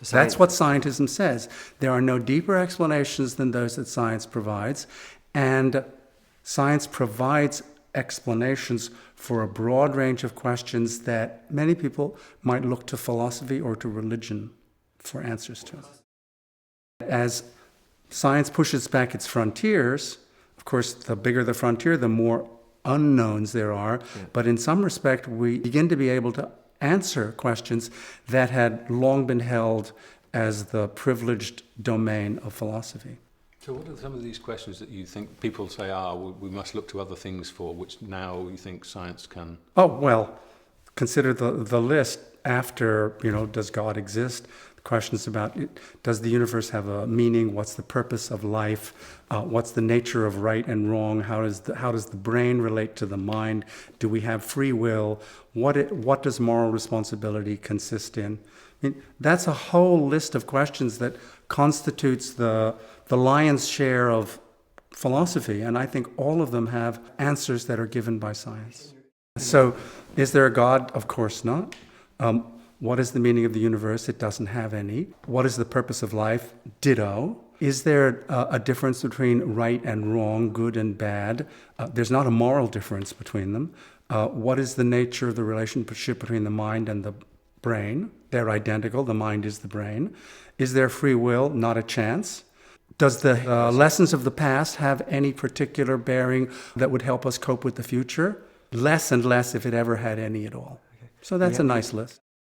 That's what scientism says. There are no deeper explanations than those that science provides, and science provides explanations for a broad range of questions that many people might look to philosophy or to religion for answers to. As science pushes back its frontiers, of course, the bigger the frontier, the more unknowns there are. Yeah. But in some respect, we begin to be able to answer questions that had long been held as the privileged domain of philosophy. So what are some of these questions that you think people say, we must look to other things for, which now you think science can? Oh, well, consider the list after, does God exist? Questions about, does the universe have a meaning? What's the purpose of life? What's the nature of right and wrong? How does the brain relate to the mind? Do we have free will? What does moral responsibility consist in? I mean, that's a whole list of questions that constitutes the lion's share of philosophy, and I think all of them have answers that are given by science. So, is there a God? Of course not. What is the meaning of the universe? It doesn't have any. What is the purpose of life? Ditto. Is there a difference between right and wrong, good and bad? There's not a moral difference between them. What is the nature of the relationship between the mind and the brain? They're identical. The mind is the brain. Is there free will? Not a chance. Does the lessons of the past have any particular bearing that would help us cope with the future? Less and less if it ever had any at all. So that's a nice list.